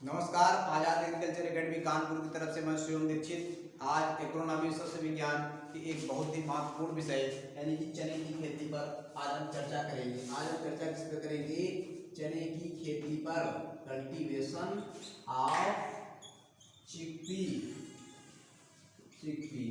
नमस्कार। आजाद agriculture academy Kanpur की तरफ से मैं शिवम दीक्षित आज एग्रोनॉमी सस्य विज्ञान की एक बहुत ही महत्वपूर्ण विषय यानी कि चने की खेती पर आज हम चर्चा करेंगे। आज हम चर्चा किस पर करेंगे? चने की खेती पर, कल्टीवेशन ऑफ चिकपी। चिकपी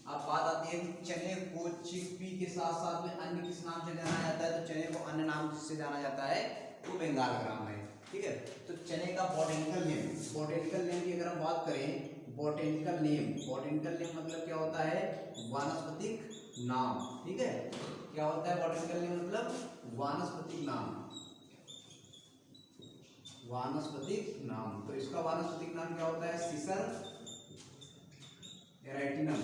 अब बात आती है कि चने को चिकपी के साथ साथ में अन्य किस नाम से जाना जाता है? तो चने को अन्य नाम जिससे जाना जाता है वो बंगाल ग्राम है। ठीक है, तो चने का बॉटेनिकल नेम की अगर हम बात करें, बॉटेनिकल नेम मतलब क्या होता है? वानस्पतिक नाम। ठीक है, क्या होता है बॉटेनिकल नेम? मतलब वानस्पतिक नाम। तो इसका वानस्पतिक नाम क्या होता है? सीसर एराइटिनम।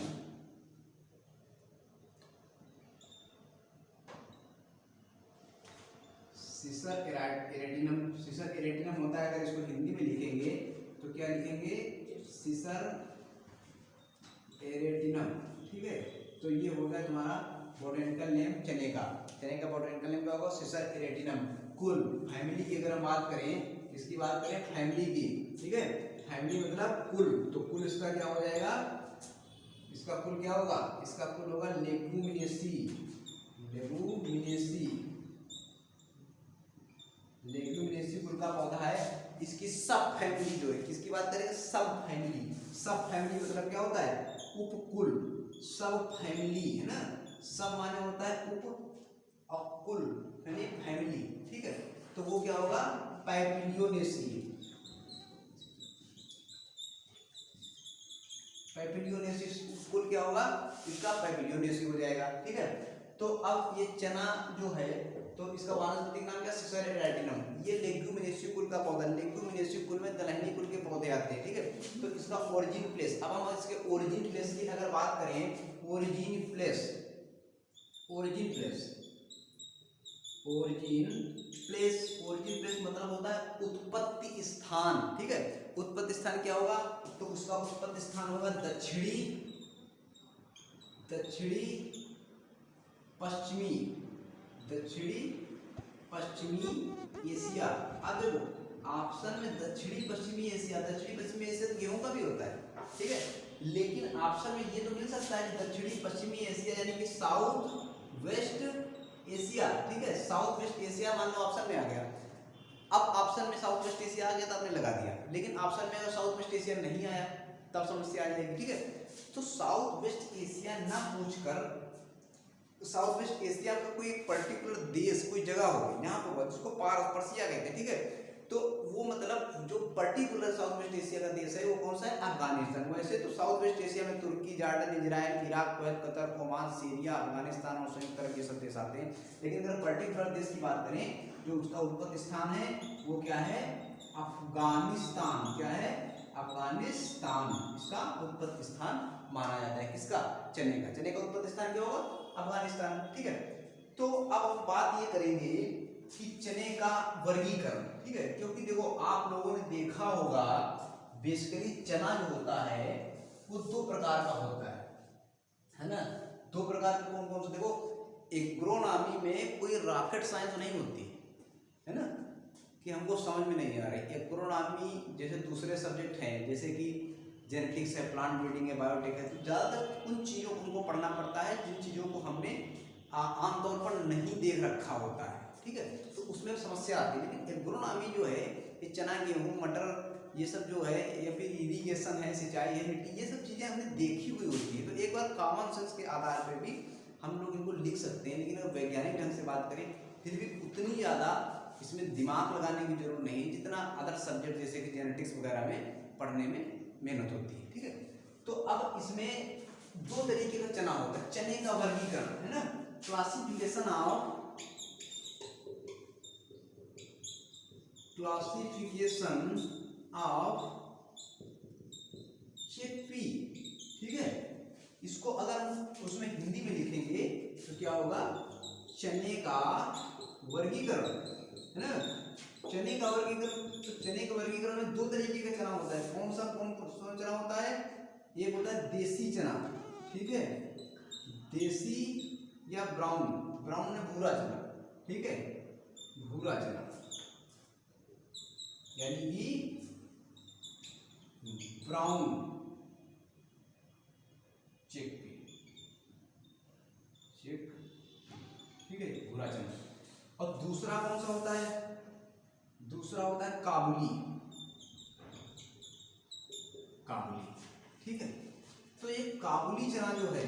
सीसर एरेटिनम होता है। अगर इसको हिंदी में लिखेंगे तो क्या लिखेंगे? सीसर एरेटिनम। ठीक है, तो ये हो गया तुम्हारा बॉटेनिकल नेम चने का बॉटेनिकल नेम क्या होगा? सीसर एरेटिनम। कुल फैमिली की अगर हम बात करें, इसकी बात करें फैमिली की, ठीक है, फैमिली मतलब कुल, तो कुल इसका क्या हो जाएगा? इसका कुल क्या होगा? इसका कुल होगा लेग्यूमिनेसी कुल का पौधा है। इसकी सब फैमिली जो है, किसकी बात करेंगे? सब फैमिली मतलब क्या होता है? उपकुल। सब फैमिली है ना, सब माने होता है उप और कुल यानी फैमिली। ठीक है, तो वो क्या होगा? पैपिलियोनेसी कुल क्या होगा? इसका पैपिलियोनेसी हो जाएगा। ठीक है, तो अब ये चना जो है तो इसका वानस्पतिक नाम क्या? सीसर एराइटिनम। ये लेग्यूमिनेसी कुल का पौधा, लेग्यूमिनेसी कुल में दलहनी कुल के पौधे आते हैं। ठीक है, तो इसका ओरिजिन प्लेस, अब हम इसके ओरिजिन प्लेस की अगर बात करें, ओरिजिन प्लेस मतलब होता है उत्पत्ति स्थान। ठीक है, उत्पत्ति स्थान क्या होगा? तो उसका उत्पत्ति स्थान होगा दक्षिणी पश्चिमी एशिया। अब देखो ऑप्शन में दक्षिणी पश्चिमी एशिया तो गेहूं का भी होता है। ठीक है, लेकिन ऑप्शन में ये तो मिल सकता है कि दक्षिणी पश्चिमी एशिया यानी कि साउथ वेस्ट एशिया। ठीक है, साउथ वेस्ट एशिया मान लो ऑप्शन में आ गया। अब ऑप्शन में साउथ वेस्ट एशिया आ गया तो आपने लगा दिया, लेकिन ऑप्शन में अगर साउथ वेस्ट एशिया नहीं आया तब समस्या आ जाएगी। ठीक है, तो साउथ वेस्ट एशिया ना पूछकर साउथ वेस्ट एशिया का कोई एक पर्टिकुलर देश, कोई जगह होगी यहाँ पर जिसको पर्सिया कहते हैं। ठीक है, तो वो मतलब जो पर्टिकुलर साउथ वेस्ट एशिया का देश है वो कौन सा है? अफगानिस्तान। वैसे तो साउथ वेस्ट एशिया में तुर्की, Jordan, Israel, Iraq, Kuwait, Qatar, Oman, Syria, Afghanistan और संयुक्त अरब ये सब देश आते हैं। लेकिन अगर पर्टिकुलर देश की बात करें जो उसका उत्पत्ति स्थान है वो क्या है? अफगानिस्तान। क्या है? अफगानिस्तान इसका उत्पत्ति स्थान माना जाता है। किसका? चने का उत्पत्ति स्थान क्या होगा? अफगानिस्तान। ठीक है, तो अब हम बात ये करेंगे कि चने का वर्गीकरण। ठीक है, क्योंकि देखो आप लोगों ने देखा होगा बेसिकली चना जो होता है वो दो प्रकार का होता है ना? दो प्रकार के कौन कौन से? देखो एग्रोनॉमी में कोई रॉकेट साइंस नहीं होती है ना कि हमको समझ में नहीं आ रही। एग्रोनॉमी जैसे दूसरे सब्जेक्ट हैं जैसे कि जेनेटिक्स है, प्लांट ब्रीडिंग है, बायोटेक है, तो ज़्यादातर उन चीज़ों को उनको पढ़ना पड़ता है जिन चीज़ों को हमने आमतौर पर नहीं देख रखा होता है। ठीक है, तो उसमें समस्या आती है। लेकिन एग्रोनॉमी जो है ये चना, गेहूँ, मटर ये सब जो है या फिर इरीगेशन है, सिंचाई है, मिट्टी, ये सब चीज़ें हमने देखी हुई होती है। तो एक बार कॉमन सेंस के आधार पर भी हम लोग इनको लिख सकते हैं, लेकिन अगर वैज्ञानिक ढंग से बात करें फिर भी उतनी ज़्यादा इसमें दिमाग लगाने की जरूरत नहीं जितना अदर सब्जेक्ट जैसे कि जेनेटिक्स वगैरह में पढ़ने में मेहनत होती है। ठीक है, तो अब इसमें दो तरीके का चना होता है। चने का वर्गीकरण है ना, क्लासिफिकेशन ऑफ चिकपी। ठीक है, इसको अगर हम उसमें हिंदी में लिखेंगे तो क्या होगा? चने का वर्गीकरण है ना, चने का वर्गीकरण। तो चने के वर्गीकरण में दो तरीके का चना होता है। कौन सा चना होता है? एक होता है देसी चना। ठीक है, देसी या ब्राउन में भूरा चना। ठीक है, भूरा चना यानी कि ब्राउन चिकपी, चिक, ठीक है, भूरा चना। और दूसरा कौन सा होता है? दूसरा होता है काबुली, काबुली, ठीक है। तो ये काबुली चना जो है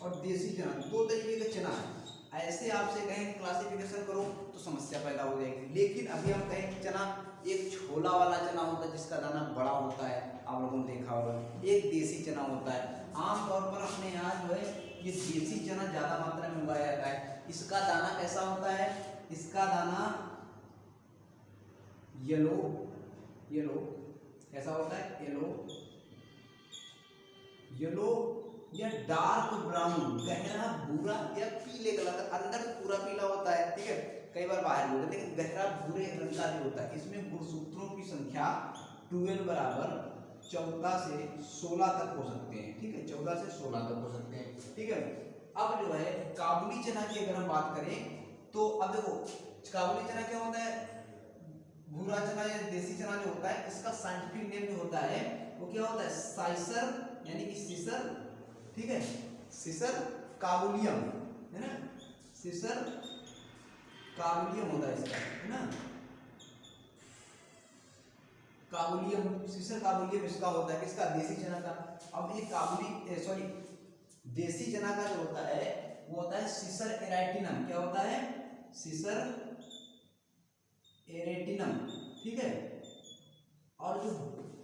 और देसी चना, दो तरीके का चना है। ऐसे आपसे कहें क्लासिफिकेशन करो तो समस्या पैदा हो जाएगी, लेकिन अभी हम कहें कि चना एक छोला वाला चना होता है जिसका दाना बड़ा होता है, आप लोगों ने देखा होगा। एक देसी चना होता है। आमतौर पर अपने यहाँ जो है ये देसी चना ज़्यादा मात्रा में उगाया जाता है। इसका दाना कैसा होता है? इसका दाना येलो, येलो कैसा होता है? येलो, येलो या डार्क ब्राउन, गहरा भूरा या पीले कलर का, अंदर तो पूरा पीला होता है, ठीक है, कई बार बाहर होता है, लेकिन गहरा भूरे रंग का भी होता है। इसमें गुणसूत्रों की संख्या 12 बराबर 14 से 16 तक हो सकते हैं, ठीक है, 14 से 16 तक हो सकते हैं, ठीक है। अब जो है काबुली चना की अगर हम बात करें तो अब देखो काबुली चना क्या होता है? भूरा चना या देसी चना जो होता है इसका साइंटिफिक नेम जो होता है वो क्या होता है? साइसर यानी कि सीसर, ठीक है, सीसर काबुलियम, है ना, सीसर काबुलियम होता है इसका, है ना, काबुलियम, सीसर काबुलियम इसका होता है, किसका? देसी चना का। अब ये काबुली सॉरी देसी चना का जो होता है वो होता है सीसर एराइटिनम, क्या होता है? सीसर एरेटिनम, ठीक है। और जो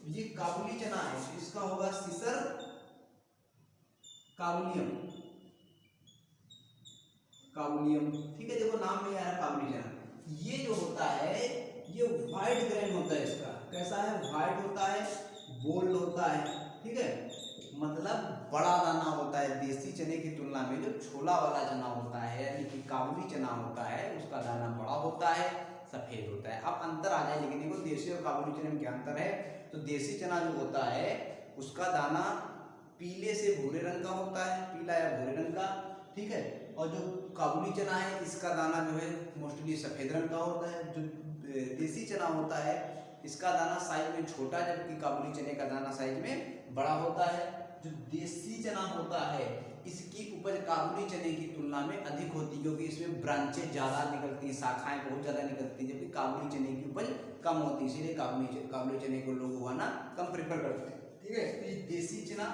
ये काबुली चना है इसका होगा सीसर काबुलियम, काबुलियम, ठीक है, देखो नाम में आ रहा काबुली चना। ये जो होता है ये व्हाइट ग्रेन होता है इसका, कैसा है? व्हाइट होता है, बोल्ड होता है, ठीक है, मतलब बड़ा दाना होता है। देसी चने की तुलना में जो छोला वाला चना होता है यानी कि काबुली चना होता है उसका दाना बड़ा होता है, सफेद होता है। अब अंतर आ जाए, लेकिन देखो देसी और काबुली चने में क्या अंतर है? तो देसी चना जो होता है उसका दाना पीले से भूरे रंग का होता है, पीला या भूरे रंग का, ठीक है। और जो काबुली चना है इसका दाना जो है मोस्टली सफेद रंग का होता है। जो देसी चना होता है इसका दाना साइज में छोटा, जबकि काबुली चने का दाना साइज में बड़ा होता है। जो देसी चना होता है इसकी उपज काबुली चने की तुलना में अधिक होती है, क्योंकि इसमें ब्रांचेज ज़्यादा निकलती हैं, शाखाएं बहुत ज़्यादा निकलती हैं, जबकि काबुली चने की उपज कम होती है, इसीलिए काबुली चने को लोग उगाना कम प्रेफर करते हैं, ठीक है। तो ये देसी चना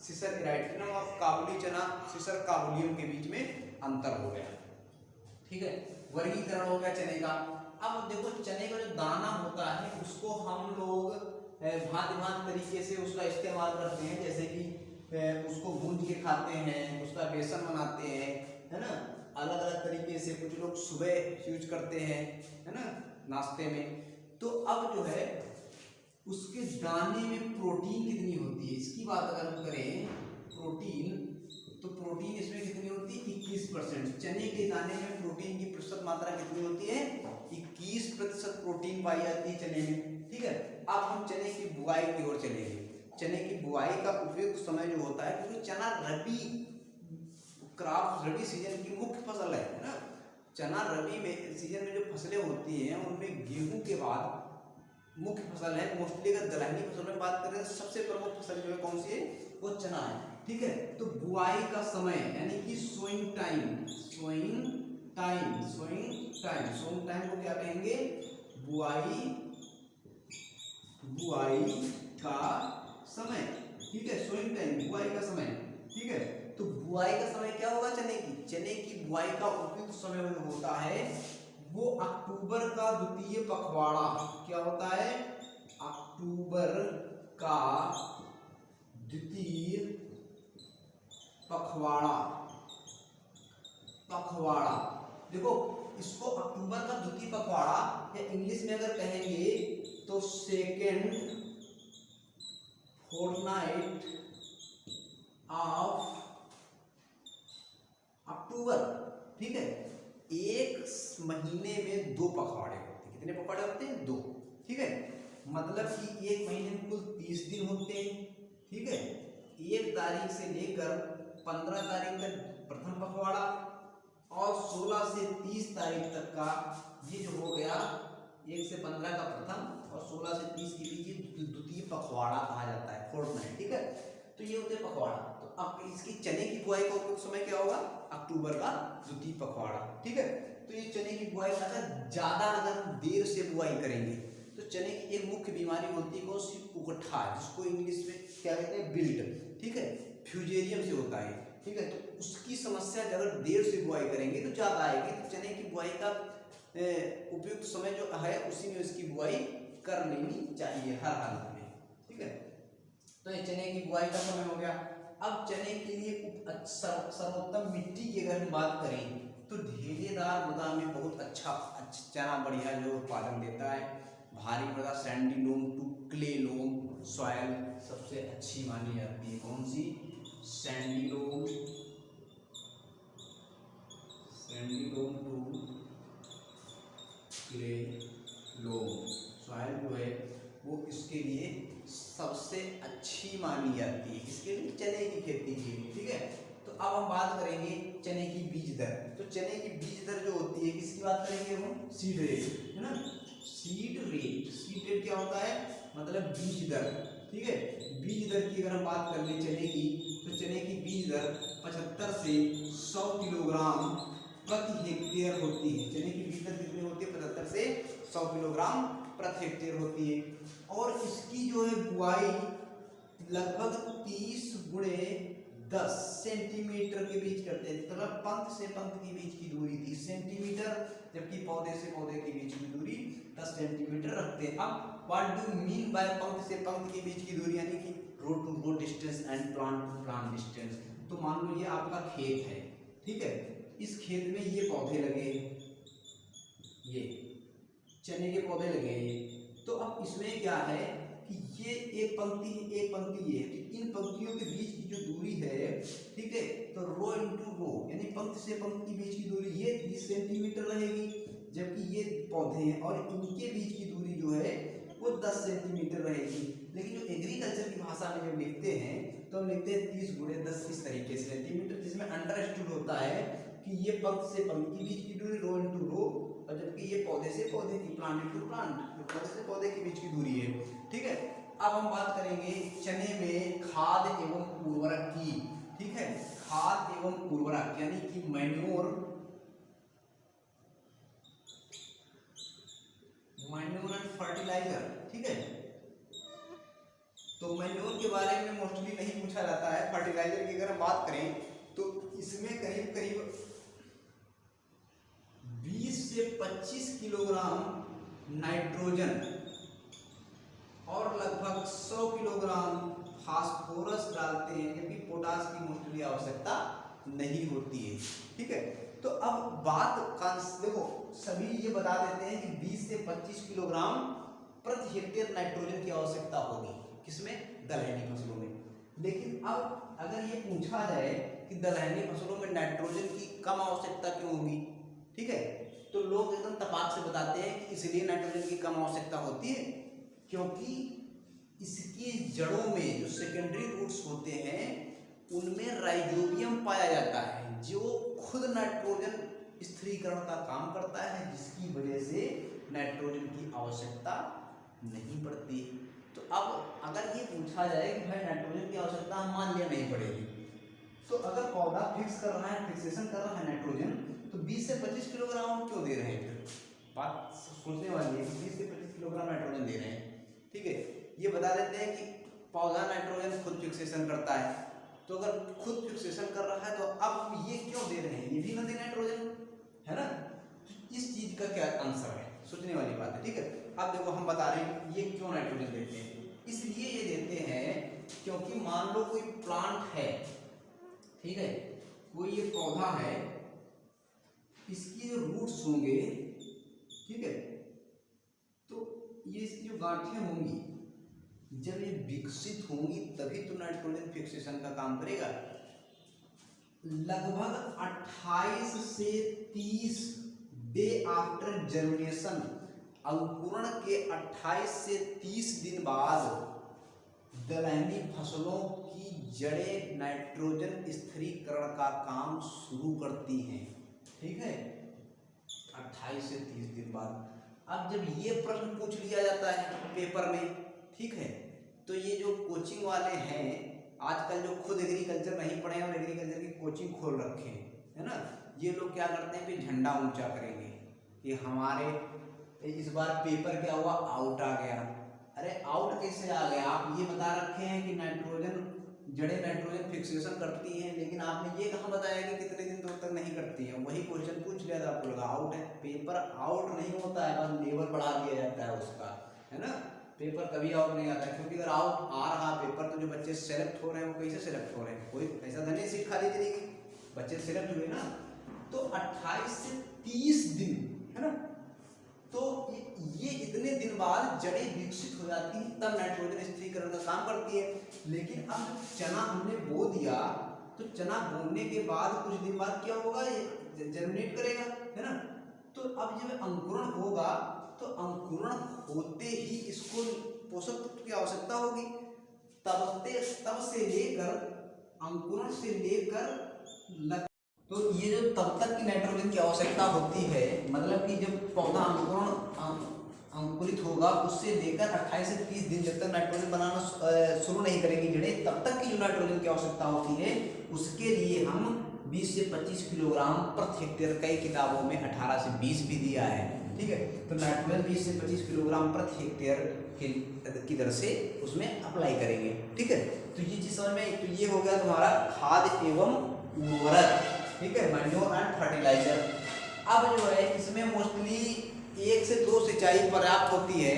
सीसर एराइटिनम और काबुली चना सीसर काबुलियम के बीच में अंतर हो गया, ठीक है। वर्गीकरण हो गया चने का। अब देखो चने का जो दाना होता है उसको हम लोग भांति भांति तरीके से उसका इस्तेमाल करते हैं, जैसे कि उसको भूंज के खाते हैं, उसका बेसन बनाते हैं, है ना, अलग अलग तरीके से। कुछ लोग सुबह यूज करते हैं, है ना, नाश्ते में। तो अब जो है उसके दाने में प्रोटीन कितनी होती है इसकी बात अगर हम करें, प्रोटीन, तो प्रोटीन इसमें कितनी होती है? 21%। चने के दाने में प्रोटीन की प्रतिशत मात्रा कितनी होती है? 21% प्रोटीन पाई जाती है चने में, ठीक है। अब हम चने की बुआई की ओर चलेंगे। चने की बुआई का उपयुक्त समय जो होता है, क्योंकि चना रबी क्रॉप, रबी सीजन की मुख्य फसल है ना। चना रबी में सीजन में जो फसलें होती हैं उनमें गेहूं के बाद मुख्य फसल है। मोस्टली अगर दलहनी फसल में बात करें तो सबसे प्रमुख फसल जो है कौन सी है? वो चना है, ठीक है। तो बुआई का समय यानी कि sowing time, sowing time, sowing time, sowing time को क्या कहेंगे? बुआई, बुआई का समय, ठीक है, सोइंग टाइम, बुआई का समय, ठीक है। तो बुआई का समय क्या होगा चने की? चने की बुआई का उपयुक्त समय जो होता है वो अक्टूबर का द्वितीय पखवाड़ा, क्या होता है? अक्टूबर का द्वितीय पखवाड़ा, पखवाड़ा, देखो इसको अक्टूबर का द्वितीय पखवाड़ा या इंग्लिश में अगर कहेंगे तो सेकेंड फोर्टनाइट ऑफ अक्टूबर, ठीक है। एक महीने में 2 पखवाड़े होते हैं। कितने पखवाड़े होते हैं? 2, ठीक है। मतलब कि एक महीने में कुल 30 दिन होते हैं, ठीक है। 1 तारीख से लेकर 15 तारीख तक प्रथम पखवाड़ा और 16 से 30 तारीख तक का ये जो हो गया 1 से 15 का प्रथम और 16 से 30 के बीच द्वितीय पखवाड़ा कहा जाता है, फोर्टनाइट, ठीक है। तो ये होते हैं पखवाड़ा। तो अब इसकी चने की बुआई का उपयुक्त समय क्या होगा? अक्टूबर का द्वितीय पखवाड़ा, ठीक है। तो ये चने की बुआई अगर ज्यादा अगर देर से बुआई करेंगे तो चने की एक मुख्य बीमारी होती है कौन सी? उकठा, जिसको इंग्लिश में क्या कहते हैं? बिल्ट, ठीक है, फ्यूजेरियम से होता है, ठीक है। तो उसकी समस्या अगर देर से बुआई करेंगे तो ज्यादा आएगी। तो चने की बुआई का उपयुक्त समय जो है उसी में उसकी बुआई कर लेनी चाहिए हर हालत में, ठीक है। तो ये चने की बुआई का समय हो गया। अब चने के लिए सर्वोत्तम मिट्टी की अगर हम बात करें तो ढेलेदार मृदा में बहुत अच्छा चना बढ़िया जो उत्पादन देता है। भारी मृदा sandy loam to clay loam soil सबसे अच्छी मानी जाती है। कौन सी? Sandy loam to clay loam soil जो है वो इसके लिए सबसे अच्छी मानी जाती है। इसके लिए चने की खेती के लिए, ठीक है। तो अब हम बात करेंगे चने की बीज दर। तो चने की बीज दर जो होती है किसकी बात करेंगे हम? सीड रेट, है ना। सीड रेट क्या होता है? मतलब बीज दर, ठीक है। बीज दर की अगर हम बात कर ले चने की तो चने की बीज दर 75 से 100 किलोग्राम प्रति हेक्टेयर होती है। चने की बीज दर कितनी होती है? 75 से 100 किलोग्राम प्रति हेक्टेयर होती है। और इसकी जो है बुआई लगभग 30 गुणे 10 सेंटीमीटर के बीच करते हैं। मतलब पंख से पंख के बीच की दूरी 30 सेंटीमीटर, जबकि पौधे से पौधे के बीच की दूरी 10 सेंटीमीटर रखते हैं। अब व्हाट डू मीन बाय पंख से पंख के बीच की दूरी? यानी कि row to row distance and plant to plant distance. तो मान लो ये आपका खेत है, ठीक है। इस खेत में ये पौधे लगे, ये चने के पौधे लगे हैं। तो अब इसमें क्या है कि ये एक पंक्ति ये है, तो इन पंक्तियों के बीच की जो दूरी है, ठीक है, तो रो इनटू रो यानी पंक्ति से पंक्ति के बीच की दूरी ये 30 सेंटीमीटर रहेगी, जबकि ये पौधे हैं और इनके बीच की दूरी जो है वो 10 सेंटीमीटर रहेगी। लेकिन जो एग्रीकल्चर की भाषा में जब लिखते हैं तो हम लिखते हैं 30 गुणे 10 इस तरीके से सेंटीमीटर, जिसमें अंडरस्टूड होता है कि ये पंक्ति से पंक्ति के बीच की दूरी रो इनटू रो, और जबकि ये पौधे से पौधे की प्लांट टू प्लांट पौधे से पौधे के बीच की दूरी है, ठीक है। अब हम बात करेंगे चने में खाद एवं उर्वरक की, ठीक है। खाद एवं उर्वरक यानी कि मैन्योर एंड फर्टिलाइजर, ठीक है। तो मैन्योर के बारे में मोस्टली नहीं पूछा जाता है। फर्टिलाइजर की अगर हम बात करें तो इसमें करीब करीब 20 से 25 किलोग्राम नाइट्रोजन और लगभग 100 किलोग्राम फास्फोरस डालते हैं, जबकि पोटास की मोस्टली आवश्यकता नहीं होती है, ठीक है। तो अब बात देखो सभी ये बता देते हैं कि 20 से 25 किलोग्राम प्रति हेक्टेयर नाइट्रोजन की आवश्यकता होगी, किसमें? दलहनी फसलों में। लेकिन अब अगर ये पूछा जाए कि दलहनी फसलों में नाइट्रोजन की कम आवश्यकता क्यों होगी, ठीक है, तो लोग एकदम तपाक से बताते हैं कि इसलिए नाइट्रोजन की कम आवश्यकता होती है क्योंकि इसकी जड़ों में जो सेकेंडरी रूट्स होते हैं उनमें राइजोबियम पाया जाता है जो खुद नाइट्रोजन स्थिरीकरण का काम करता है, जिसकी वजह से नाइट्रोजन की आवश्यकता नहीं पड़ती। तो अब अगर ये पूछा जाए कि भाई नाइट्रोजन की आवश्यकता हम मान लिया नहीं पड़ेगी, तो अगर पौधा फिक्स कर रहा है, फिक्सेशन कर रहा है नाइट्रोजन, तो 20 से 25 किलोग्राम क्यों दे रहे हैं? फिर बात सोचने वाली है कि 20 से 25 किलोग्राम नाइट्रोजन दे रहे हैं, ठीक है। ये बता देते हैं कि पौधा नाइट्रोजन खुद फिक्सेशन करता है, तो अगर खुद फिक्सेशन कर रहा है तो अब ये क्यों दे रहे हैं? ये भी ना दे नाइट्रोजन, है ना। तो इस चीज का क्या आंसर है? सोचने वाली बात है, ठीक है। अब देखो हम बता रहे हैं ये क्यों नाइट्रोजन देते हैं। इसलिए ये देते हैं क्योंकि मान लो कोई प्लांट है, ठीक है, कोई ये पौधा है, इसकी जो रूट्स होंगे, ठीक है, तो ये इसकी जो गांठें होंगी जब ये विकसित होंगी तभी तो नाइट्रोजन फिक्सेशन का काम करेगा। लगभग 28 से 30 डे आफ्टर जर्मिनेशन, अंकुरण के 28 से 30 दिन बाद दलहनी फसलों की जड़ें नाइट्रोजन स्थिरीकरण का काम शुरू करती हैं, ठीक है, 28 से 30 दिन बाद। अब जब ये प्रश्न पूछ लिया जाता है पेपर में, ठीक है, तो ये जो कोचिंग वाले हैं आजकल, जो खुद एग्रीकल्चर नहीं पढ़े और एग्रीकल्चर की कोचिंग खोल रखे हैं, है ना, ये लोग क्या करते हैं कि झंडा ऊंचा करेंगे कि हमारे इस बार पेपर क्या हुआ, आउट आ गया। अरे आउट कैसे आ गया? आप ये बता रखे हैं कि नाइट्रोजन, जड़ें नाइट्रोजन फिक्सेशन करती हैं, लेकिन आपने ये कहाँ बताया कि कितने दिन तक नहीं करती हैं? वही क्वेश्चन पूछ लिया था, आपको लगा आउट है। पेपर आउट नहीं होता है, बस लेवल बढ़ा दिया जाता है उसका, है ना। पेपर कभी आउट नहीं आता है, क्योंकि अगर आउट आ रहा पेपर तो जो बच्चे सेलेक्ट हो रहे हैं वो कैसे सेलेक्ट हो रहे हैं? कोई ऐसा तो नहीं सीट खाली चली गई, बच्चे सेलेक्ट हुए ना। तो 28 से 30 दिन, है ना, तो ये इतने दिन बाद जड़ें विकसित हो जाती हैं, तब नाइट्रोजन स्थिरीकरण का काम करती है। लेकिन अब जब चना हमने बो दिया, तो चना बोने के बाद कुछ दिन बाद क्या होगा, ये जर्मिनेट करेगा, है ना। तो अब जब अंकुरण होगा, तो अंकुरण होते ही इसको पोषक तत्व की आवश्यकता होगी। तब से लेकर अंकुरण से लेकर तो ये जो तब तक की नाइट्रोजन की आवश्यकता होती है, मतलब कि जब पौधा अंकुरित होगा उससे लेकर 28 से 30 दिन, जब तक नाइट्रोजन बनाना शुरू नहीं करेंगी जड़ें, तब तक की जो नाइट्रोजन की आवश्यकता होती है, उसके लिए हम 20 से 25 किलोग्राम प्रति हेक्टेयर, कई किताबों में 18 से 20 भी दिया है, ठीक है। तो नाइट्रोजन 20 से 25 किलोग्राम प्रति हेक्टेयर की दर से उसमें अप्लाई करेंगे, ठीक है। तो ये चीज समझ में, तो ये हो गया तुम्हारा खाद एवं उर्वरक, ठीक है, मैन्योर एंड फर्टिलाइजर। अब जो है इसमें मोस्टली 1 से 2 सिंचाई पर्याप्त होती है,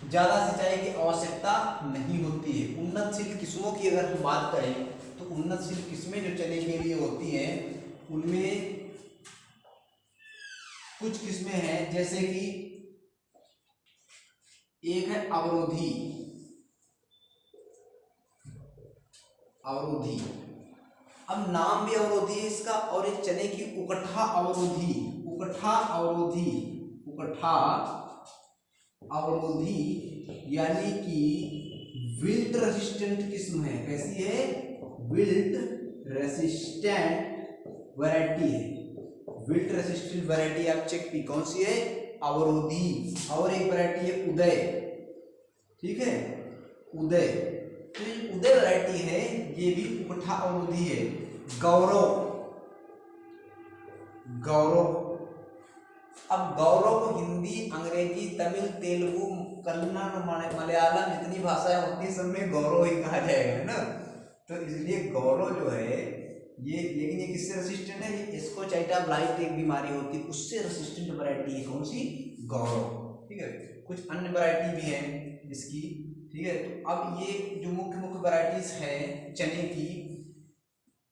ज़्यादा सिंचाई की आवश्यकता नहीं होती है। उन्नतशील किस्मों की अगर हम बात करें, तो उन्नतशील किस्में जो चने के लिए होती हैं, उनमें कुछ किस्में हैं, जैसे कि एक है अवरोधी, अब नाम भी अवरोधी है इसका, और एक चने की उकठा अवरोधी यानी कि विल्ट रेसिस्टेंट किस्म है। कैसी है? विल्ट रेसिस्टेंट वैरायटी है। विल्ट रेसिस्टेंट वैरायटी आप चेक की, कौन सी है? अवरोधी। और एक वैरायटी है उदय, ठीक है, उदय। तो ये उदय वैरायटी है, ये भी उकठा अवरोधी है। गौरव, अब गौरव को हिंदी, अंग्रेजी, तमिल, तेलुगु, कन्नड़, मलयालम, जितनी भाषाएं होती है सब में गौरव ही कहा जाएगा, है ना। तो इसलिए गौरव जो है ये, लेकिन ये किससे रेसिस्टेंट है? ये एस्कोचाइटा ब्लाइट एक बीमारी होती है, उससे रेसिस्टेंट वैरायटी है। कौन सी? गौरव, ठीक है। कुछ अन्य वैरायटी भी है इसकी, ठीक है। तो अब ये जो मुख्य वैरायटीज है चने की,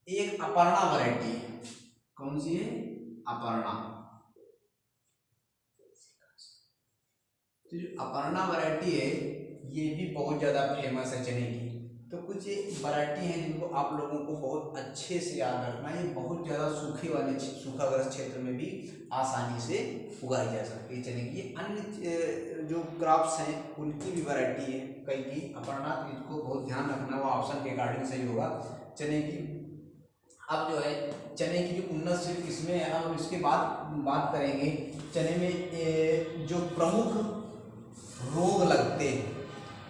एक अपर्णा वैरायटी है। कौन सी है? अपर्णा। तो जो अपर्णा वैरायटी है ये भी बहुत ज़्यादा फेमस है चने की। तो कुछ वैरायटी हैं जिनको आप लोगों को बहुत अच्छे से याद रखना है। ये बहुत ज़्यादा सूखाग्रस्त क्षेत्र में भी आसानी से उगाई जा सकती है चने की। अन्य जो क्रॉप्स हैं उनकी भी वैरायटी है कई की। अपर्णा, तो इसको बहुत ध्यान रखना, वो ऑप्शन के अकॉर्डिंग सही होगा चने की। अब जो है चने की जो उन्नतशील किस्में हैं, हम इसके बाद बात करेंगे। चने में जो प्रमुख रोग लगते हैं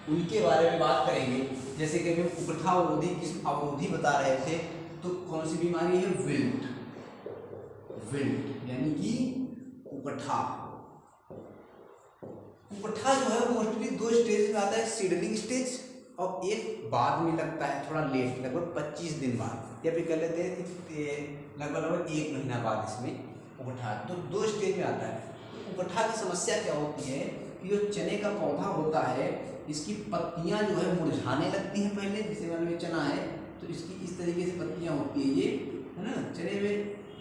उनके बारे में बात करेंगे। जैसे कि हम उकठा अवरोधी किस्म अवरोधी बता रहे थे, तो कौन सी बीमारी है? विल्ट यानी कि उकठा जो है वो मोस्टली 2 स्टेज में आता है, सीडलिंग स्टेज और एक बाद में लगता है, थोड़ा लेट, लगभग 25 दिन बाद, या फिर कह लेते हैं कि लगभग 1 महीना बाद इसमें उकठा। तो 2 स्टेज में आता है। तो उकठा की समस्या क्या होती है कि जो चने का पौधा होता है, इसकी पत्तियां जो है मुरझाने लगती हैं पहले। जैसे मान लो चना है तो इसकी इस तरीके से पत्तियां होती है, ये है ना चने में।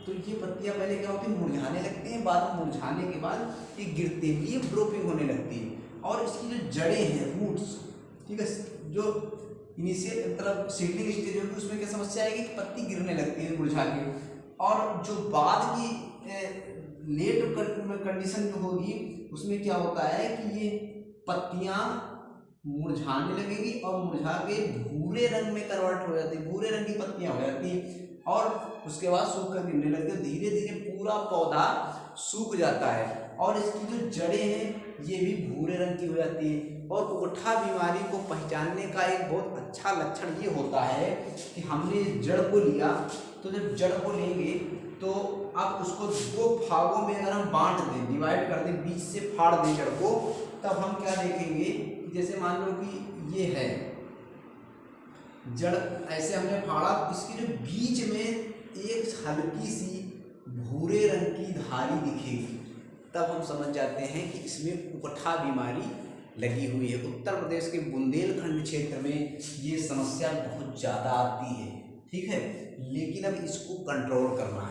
तो ये पत्तियां पहले क्या होती है? मुरझाने लगती हैं। बाद में मुरझाने के बाद ये गिरते, लीफ ड्रॉपिंग होने लगती है। और इसकी जो जड़ें हैं, रूट्स, ठीक है, जो इनिशियल मतलब सीडलिंग स्टेज होगी उसमें क्या समस्या आएगी? पत्ती गिरने लगती है मुरझा के। और जो बाद की लेट कंडीशन जो होगी उसमें क्या होता है कि ये पत्तियां मुरझाने लगेगी और मुरझा के भूरे रंग में कन्वर्ट हो जाती है, भूरे रंग की पत्तियां हो जाती हैं और उसके बाद सूख कर गिरने लगती है। धीरे धीरे पूरा पौधा सूख जाता है और इसकी जो जड़ें हैं ये भी भूरे रंग की हो जाती है। और उकठा बीमारी को पहचानने का एक बहुत अच्छा लक्षण ये होता है कि हमने जड़ को लिया, तो जब जड़ को लेंगे तो अब उसको दो भागों में अगर हम बांट दें, डिवाइड कर दें, बीच से फाड़ दें जड़ को, तब हम क्या देखेंगे, जैसे मान लो कि ये है जड़, ऐसे हमने फाड़ा, इसके जो बीच में एक हल्की सी भूरे रंग की धारी दिखेगी, तब हम समझ जाते हैं कि इसमें उकठा बीमारी लगी हुई है। उत्तर प्रदेश के बुंदेलखंड क्षेत्र में ये समस्या बहुत ज़्यादा आती है, ठीक है। लेकिन अब इसको कंट्रोल करना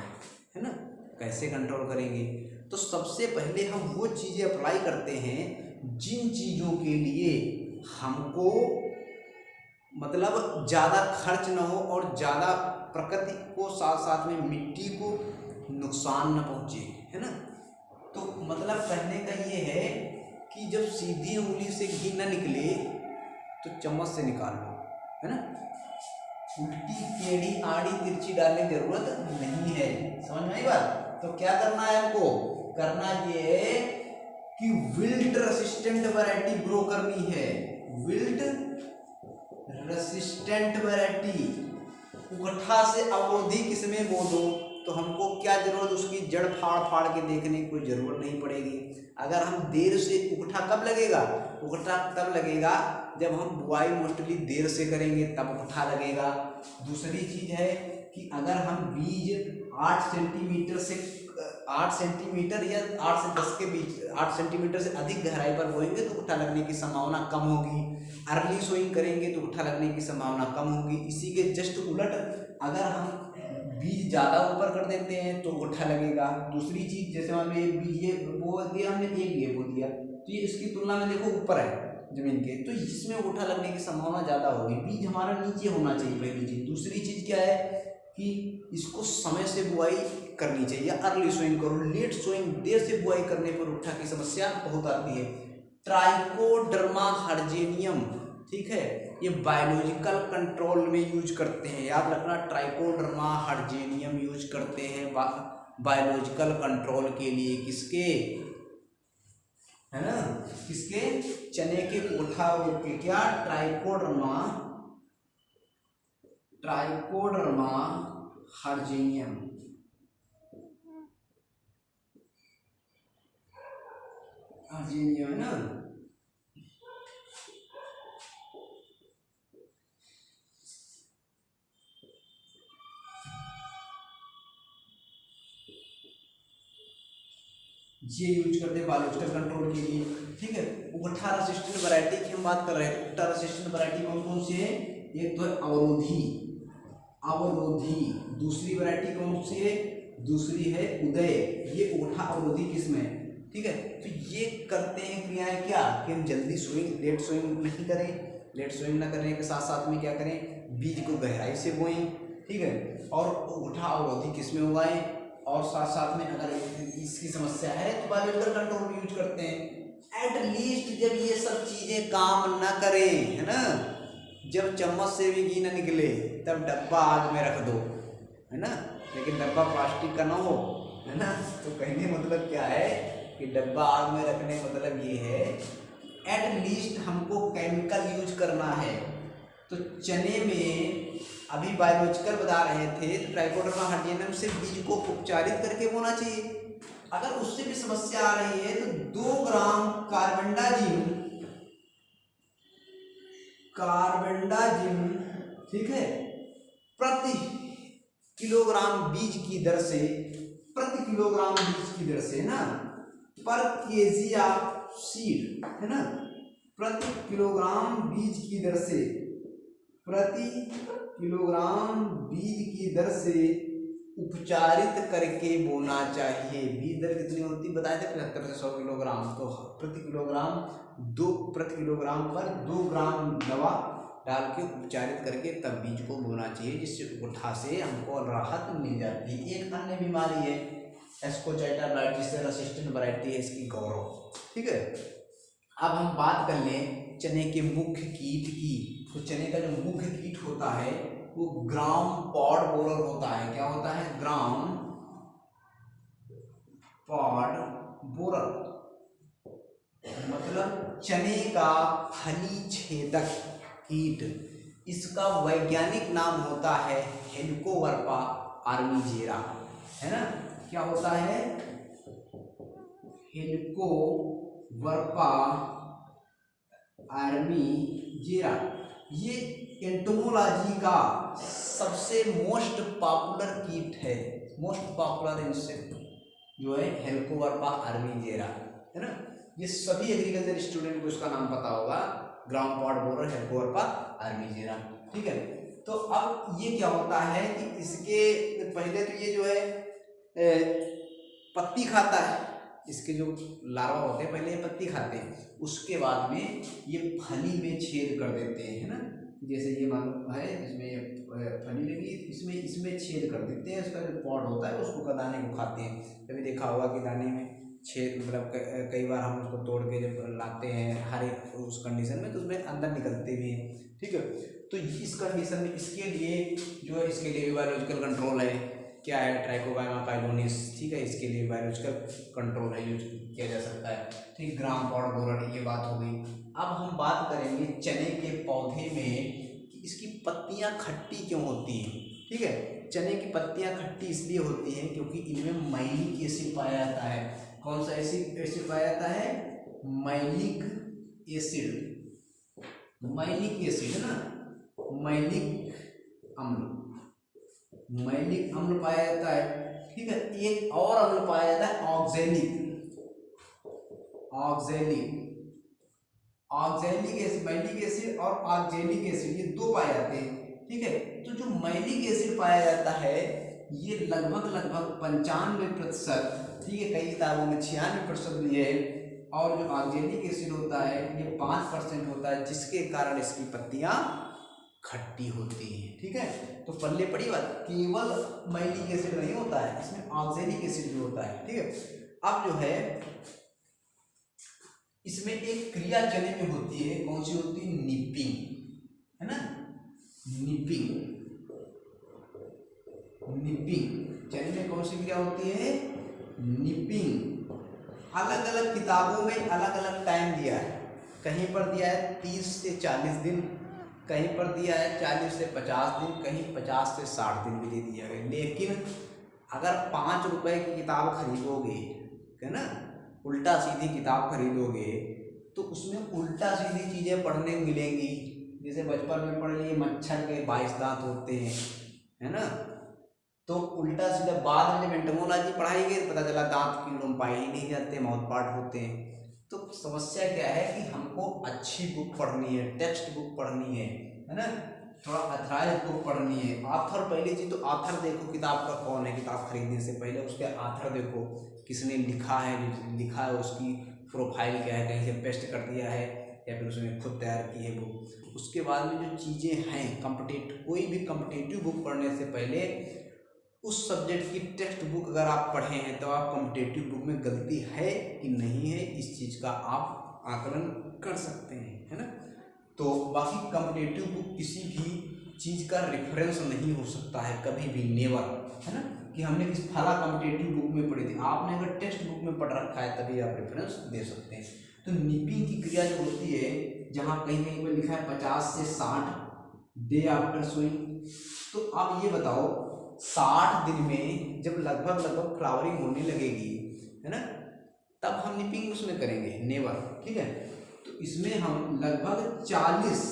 है ना। कैसे कंट्रोल करेंगे? तो सबसे पहले हम वो चीज़ें अप्लाई करते हैं जिन चीज़ों के लिए हमको मतलब ज़्यादा खर्च ना हो और ज़्यादा प्रकृति को साथ साथ में मिट्टी को नुकसान न पहुँचे, है ना। तो मतलब कहने का ये है कि जब सीधी उंगली से घी न निकले तो चम्मच से निकाल लो, है ना। उल्टी टेढ़ी आड़ी तिरछी डालने की जरूरत नहीं है, समझ में आई बात। तो क्या करना है हमको? करना ये है कि विल्ट रेसिस्टेंट वैरायटी ग्रो करनी है। विल्ट रेसिस्टेंट वैरायटी, उकठा से अवरोधी किस्में बो दो, तो हमको क्या जरूरत, उसकी जड़ फाड़ फाड़ के देखने की कोई ज़रूरत नहीं पड़ेगी। अगर हम देर से, उकठा कब लगेगा? उकठा तब लगेगा जब हम बुआई मोस्टली देर से करेंगे, तब उकठा लगेगा। दूसरी चीज़ है कि अगर हम बीज 8 सेंटीमीटर से 8 सेंटीमीटर या 8 से 10 के बीच, 8 सेंटीमीटर से अधिक गहराई पर बोएंगे तो उकठा लगने की संभावना कम होगी। अर्ली सोइंग करेंगे तो उकठा लगने की संभावना कम होगी। इसी के जस्ट उलट अगर हम बीज ज़्यादा ऊपर कर देते हैं तो उकठा लगेगा। दूसरी चीज़, जैसे मान लो ये बीज ये बो दिया हमने, एक ये बो दिया, तो ये इसकी तुलना में देखो ऊपर है जमीन के, तो इसमें उकठा लगने की संभावना ज़्यादा होगी। बीज हमारा नीचे होना चाहिए, पहली चीज़। दूसरी चीज़ क्या है कि इसको समय से बुआई करनी चाहिए। अर्ली सोइंग करो, लेट सोइंग, देर से बुआई करने पर उकठा की समस्या बहुत आती है। ट्राइकोडर्मा हर्जेनियम, ठीक है, ये बायोलॉजिकल कंट्रोल में यूज करते हैं, याद रखना। ट्राइकोडर्मा हर्जेनियम यूज करते हैं बायोलॉजिकल कंट्रोल के लिए। किसके? है ना, किसके? चने के उकठा रोग के। क्या? ट्राइकोडर्मा हर्जेनियम। हर्जेनियम है ना। ये यूज करते हैं बायोलॉजिकल कंट्रोल के लिए, ठीक है। उकठा रेसिस्टेंट वैरायटी की हम बात कर रहे हैं। उकठा रेसिस्टेंट वैरायटी कौन कौन सी है? एक तो है अवरोधी। दूसरी वैरायटी कौन सी है? दूसरी है उदय। ये उकठा अवरोधी किस्म है, ठीक है। तो ये करते हैं क्रियाएं क्या कि हम जल्दी सोइंग, लेट सोइंग नहीं करें। लेट सोइंग न करने के साथ साथ में क्या करें, बीज को गहराई से बोएं, ठीक है, और उकठा अवरोधी किस्में उगाएं। और साथ साथ में अगर इसकी समस्या है तो बायोलॉजिकल कंट्रोल यूज करते हैं। एटलीस्ट जब ये सब चीज़ें काम ना करें, है ना, जब चम्मच से भी घी ना निकले, तब डब्बा आग में रख दो, है ना। लेकिन डब्बा प्लास्टिक का ना हो, है ना। तो कहने मतलब क्या है कि डब्बा आग में रखने मतलब ये है एटलीस्ट हमको केमिकल यूज करना है। तो चने में अभी बायोलॉजिकल बता रहे थे, तो ट्राइकोडर्मा हर्जेनियम से बीज को उपचारित करके बोना चाहिए। अगर उससे भी समस्या आ रही है तो 2 ग्राम कार्बेंडाजिम, ठीक है, प्रति किलोग्राम बीज की दर से, ना, पर केजी ऑफ सीड, है ना, प्रति किलोग्राम बीज की दर से उपचारित करके बोना चाहिए। बीज दर कितनी होती बताए थे? 75 से 100 किलोग्राम। तो प्रति किलोग्राम पर 2 ग्राम दवा डाल के उपचारित करके तब बीज को बोना चाहिए, जिससे उकठा से हमको राहत मिल जाती है। एक अन्य बीमारी है एस्कोचाइटा से रेसिस्टेंट वैरायटी है इसकी, गौरव, ठीक है। अब हम बात कर लें चने के मुख्य कीट की। तो चने का जो मुख्य कीट होता है वो ग्राम पॉड बोरर होता है। क्या होता है? ग्राम पॉड बोरर मतलब चने का फली छेदक कीट, इसका वैज्ञानिक नाम होता है हेलिकोवर्पा आर्मीजेरा, है ना। क्या होता है? Helicoverpa armigera. ये एंटोमोलॉजी का सबसे मोस्ट पॉपुलर कीट है, मोस्ट पॉपुलर इंसेक्ट जो है हेलिकोवर्पा आर्मीजेरा, है ना। ये सभी एग्रीकल्चर स्टूडेंट को इसका नाम पता होगा, ground pot borer Helicoverpa armigera, ठीक है। तो अब ये क्या होता है कि इसके पहले तो ये जो है पत्ती खाता है, इसके जो लार्वा होते हैं पहले ये पत्ती खाते हैं, उसके बाद में ये फली में छेद कर देते हैं, है ना। जैसे ये मालूम है इसमें फली लगी, इसमें छेद कर देते हैं, इसका जो पॉड होता है उसको दाने को खाते हैं। कभी देखा होगा कि दाने में छेद, मतलब कई बार हम उसको तोड़ के जब लाते हैं हर एक उस कंडीशन में तो उसमें अंदर निकलते भी हैं, ठीक है। तो इस कंडीशन में इसके लिए जो है, इसके लिए बायोलॉजिकल कंट्रोल है, क्या है, ट्राइकोगामा पाइलोनिस, ठीक है। इसके लिए बायोलॉजिकल कंट्रोल है, यूज किया जा सकता है, ठीक। ग्राम पॉट बोरर, ये बात हो गई। अब हम बात करेंगे चने के पौधे में कि इसकी पत्तियां खट्टी क्यों होती हैं, ठीक है। चने की पत्तियां खट्टी इसलिए होती हैं क्योंकि इनमें माइलिक एसिड पाया जाता है। कौन सा एसिड पाया जाता है? माइलिक एसिड, माइलिक एसिड, है ना, माइलिक अम्ल पाया जाता है, ठीक है। एक और अम्ल पाया जाता है ऑक्जेलिक एसिड, माइलिक एसिड और ऑक्जेलिक एसिड, ये दो पाए जाते हैं, ठीक है। तो जो माइलिक एसिड पाया जाता है ये लगभग 95%, ठीक है, कई किताबों में 96% भी है, और जो ऑक्जेलिक एसिड होता है ये 5% होता है, जिसके कारण इसकी पत्तियां खट्टी होती हैं, ठीक है। तो पल्ले पड़ी बात, केवल माइलिक एसिड नहीं होता है, इसमें ऑक्जेलिक एसिड भी होता है, ठीक है। अब जो है इसमें एक क्रिया चने में होती है, कौन सी होती है? निपिंग, है ना, निपिंग चने में कौन सी क्रिया होती है? निपिंग। अलग अलग किताबों में अलग अलग टाइम दिया है, कहीं पर दिया है 30 से 40 दिन, कहीं पर दिया है 40 से 50 दिन, कहीं 50 से 60 दिन भी दे दिया गया। लेकिन अगर 5 रुपए की किताब खरीदोगे, है ना, उल्टा सीधी किताब खरीदोगे तो उसमें उल्टा सीधी चीज़ें पढ़ने मिलेंगी। जैसे बचपन में पढ़ लिए मच्छर के 22 दांत होते हैं, है ना, तो उल्टा सीधा बाद में जब एंटोमोलॉजी पढ़ाई गई पता चला दांत कीड़ों में पाए ही नहीं जाते, माउथ पार्ट होते हैं। तो समस्या क्या है कि हमको अच्छी बुक पढ़नी है, टेक्स्ट बुक पढ़नी है ना, थोड़ा अथराइज बुक पढ़नी है। ऑथर, पहली चीज तो ऑथर देखो किताब का कौन है, किताब खरीदने से पहले उसके ऑथर देखो, किसने लिखा है, जो लिखा है उसकी प्रोफाइल क्या है, कहीं से पेस्ट कर दिया है या फिर उसने खुद तैयार की है बुक। उसके बाद में जो चीज़ें हैं कॉम्पिटेटिव, कोई भी कॉम्पिटेटिव बुक पढ़ने से पहले उस सब्जेक्ट की टेक्स्ट बुक अगर आप पढ़े हैं तो आप कॉम्पिटेटिव बुक में गलती है कि नहीं है, इस चीज़ का आप आकलन कर सकते हैं, है ना। तो बाकी कॉम्पिटेटिव बुक किसी भी चीज़ का रेफरेंस नहीं हो सकता है कभी भी, नेवर, है ना, कि हमने इस फला कॉम्पिटेटिव बुक में पढ़ी थी। आपने अगर टेक्स्ट बुक में पढ़ रखा है तभी आप रेफरेंस दे सकते हैं। तो निपिंग की क्रिया जो होती है, जहाँ कहीं कहीं पर लिखा है 50 से 60 डे आफ्टर सोइंग, तो आप ये बताओ 60 दिन में जब लगभग फ्लावरिंग होने लगेगी, है ना, तब हम निपिंग उसमें करेंगे, नेवर, ठीक है। तो इसमें हम लगभग 40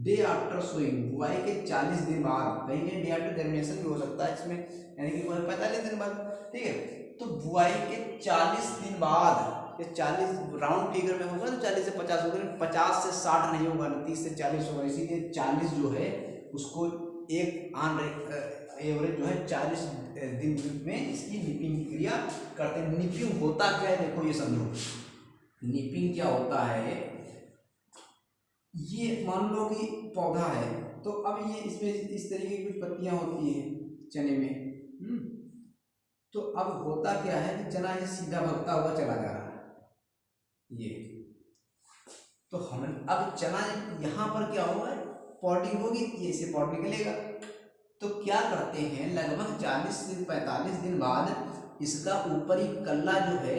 डे आफ्टर सोइंग, बुआई के 40 दिन बाद, कहीं कहीं डे आफ्टर जर्मिनेशन भी हो सकता है इसमें, यानी कि 45 दिन बाद, ठीक है। तो बुआई के 40 दिन बाद, ये 40 राउंड फिगर में होगा तो 40 से 50 होगा, 50 से 60 नहीं होगा, 30 से 40 होगा, इसीलिए 40 जो है उसको एक ऑन एवरेज जो है 40 दिन में इसकी निपिंग की क्रिया करते हैं। निपिंग होता क्या है देखो, ये समझो, निपिंग क्या होता है। ये मान लो कि पौधा है, तो अब ये इसमें इस तरीके की कुछ पत्तियां होती हैं चने में, तो अब होता क्या है कि चना ये सीधा भगता हुआ चला जा रहा है, ये तो हम अब चना यहाँ पर क्या होगा, पॉटिंग होगी, ये से पॉट निकलेगा। तो क्या करते हैं, लगभग 40 से 45 दिन बाद इसका ऊपरी कल्ला जो है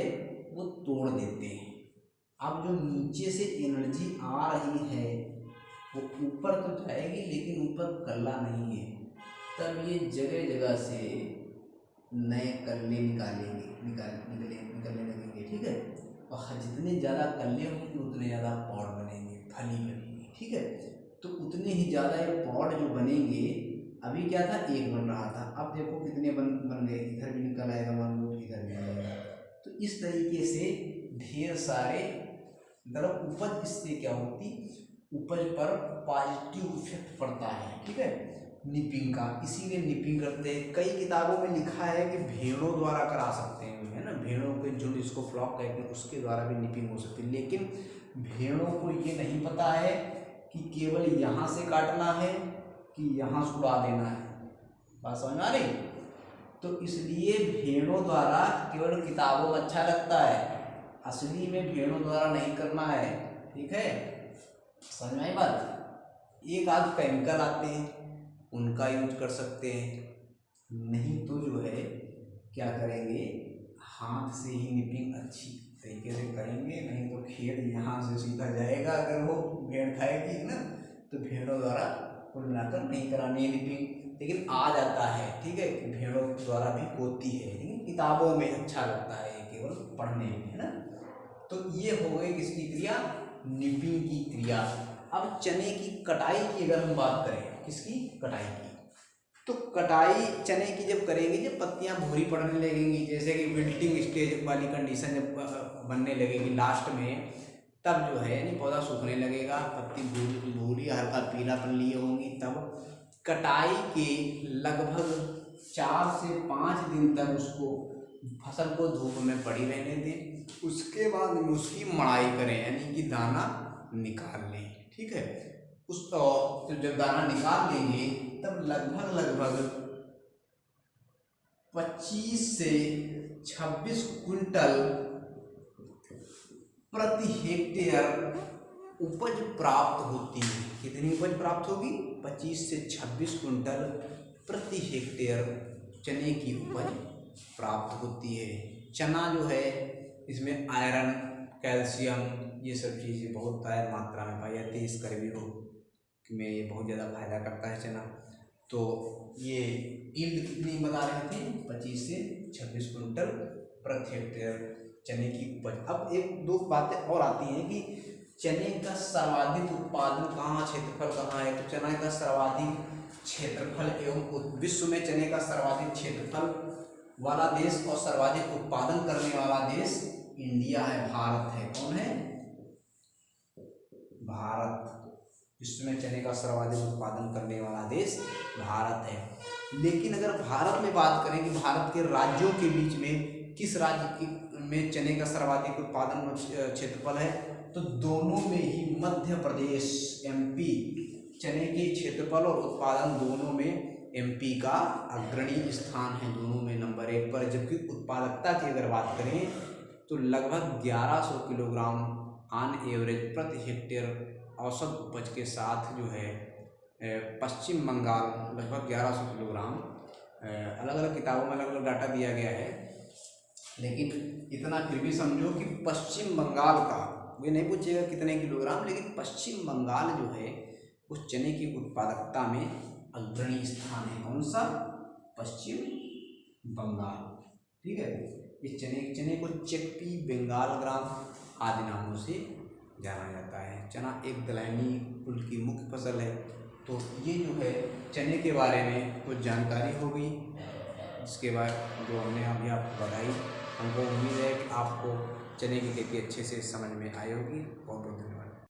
वो तोड़ देते हैं। अब जो नीचे से एनर्जी आ रही है वो ऊपर तो जाएगी, लेकिन ऊपर कल्ला नहीं है, तब ये जगह जगह से नए कल्ले निकलने लगेंगे। ठीक है, और जितने ज़्यादा कल्ले होंगे उतने ज़्यादा पॉड बनेंगे, फली बनेगी। ठीक है, तो उतने ही ज़्यादा ये पॉड जो बनेंगे, अभी क्या था एक बन रहा था, अब देखो कितने बन गए, इधर भी निकल आएगा, मान लो इधर भी आएगा। तो इस तरीके से ढेर सारे मतलब उपज, इससे क्या होती, उपज पर पॉजिटिव इफेक्ट पड़ता है। ठीक है, निपिंग का, इसीलिए निपिंग करते हैं। कई किताबों में लिखा है कि भेड़ों द्वारा करा सकते हैं, है ना, भेड़ों के झुंड, इसको फ्लॉक कहते हैं, उसके द्वारा भी निपिंग हो सकती है। लेकिन भेड़ों को ये नहीं पता है कि केवल यहाँ से काटना है कि यहाँ से उड़ा देना है। बात समझ में आ रही? तो इसलिए भेड़ों द्वारा केवल किताबों में अच्छा लगता है, असली में भेड़ों द्वारा नहीं करना है। ठीक है, समझ में आई बात? एक आध केमिकल आते हैं, उनका यूज कर सकते हैं, नहीं तो जो है क्या करेंगे, हाथ से ही निपिंग अच्छी तरीके से करेंगे। नहीं तो खेत यहाँ से सीधा जाएगा, अगर वो भेड़ खाएगी ना, तो भेड़ों द्वारा कुल मिलाकर नहीं करानी है निपिंग, लेकिन आ जाता है। ठीक है, भेड़ों द्वारा भी होती है, लेकिन किताबों में अच्छा लगता है, केवल पढ़ने में, है ना। तो ये हो गई किसकी क्रिया, निपिंग की क्रिया। अब चने की कटाई की अगर हम बात करें, किसकी, कटाई की, तो कटाई चने की जब करेंगे, जब पत्तियां भूरी पड़ने लगेंगी, जैसे कि विल्टिंग स्टेज वाली कंडीशन जब बनने लगेगी लास्ट में, तब जो है यानी पौधा सूखने लगेगा, पत्ती भूरी हल्का पीलापन लिए होंगी, तब कटाई के लगभग 4 से 5 दिन तक उसको फसल को धूप में पड़ी रहने दें। उसके बाद उसकी मड़ाई करें, यानी कि दाना निकाल लें। ठीक है, तो जब दाना निकाल लेंगे तब लगभग 25 से 26 क्विंटल प्रति हेक्टेयर उपज प्राप्त होती है। कितनी उपज प्राप्त होगी, 25 से 26 क्विंटल प्रति हेक्टेयर चने की उपज प्राप्त होती है। चना जो है इसमें आयरन, कैल्शियम, ये सब चीज़ें बहुत मात्रा में पाई जाती है। इस कर्मी रोग में ये बहुत ज़्यादा फायदा करता है चना। तो ये यील्ड कितनी बता रहे थे, 25 से 26 क्विंटल प्रति हेक्टेयर चने की उपज। अब एक दो बातें और आती हैं कि चने का सर्वाधिक उत्पादन कहाँ, क्षेत्रफल कहाँ है। तो चना का सर्वाधिक क्षेत्रफल एवं विश्व में चने का सर्वाधिक क्षेत्रफल वाला देश और सर्वाधिक उत्पादन करने वाला देश इंडिया है, भारत है। कौन है, भारत। विश्व में चने का सर्वाधिक उत्पादन करने वाला देश भारत है। लेकिन अगर भारत में बात करें कि भारत के राज्यों के बीच में किस राज्य में चने का सर्वाधिक उत्पादन क्षेत्रफल है, तो दोनों में ही मध्य प्रदेश, एमपी, चने के क्षेत्रफल और उत्पादन दोनों में एमपी का अग्रणी स्थान है, दोनों में नंबर 1 पर। जबकि उत्पादकता की अगर बात करें तो लगभग 1100 किलोग्राम ऑन एवरेज प्रति हेक्टेयर औसत उपज के साथ जो है पश्चिम बंगाल लगभग 1100 किलोग्राम, अलग अलग किताबों में अलग अलग डाटा दिया गया है, लेकिन इतना फिर भी समझो कि पश्चिम बंगाल का, वे नहीं पूछेगा कितने किलोग्राम, लेकिन पश्चिम बंगाल जो है उस चने की उत्पादकता में अग्रणी स्थान है। कौन सा, पश्चिम बंगाल। ठीक है, इस चने को चिकपी, बंगाल ग्राम आदि नामों से जाना जाता है। चना एक दलहनी कुल की मुख्य फसल है। तो ये जो है चने के बारे में कुछ जानकारी हो गई, जिसके बाद जो हमने अभी आपको बताई। हमको उम्मीद है कि आपको चने की खेती अच्छे से समझ में आई होगी। बहुत बहुत धन्यवाद।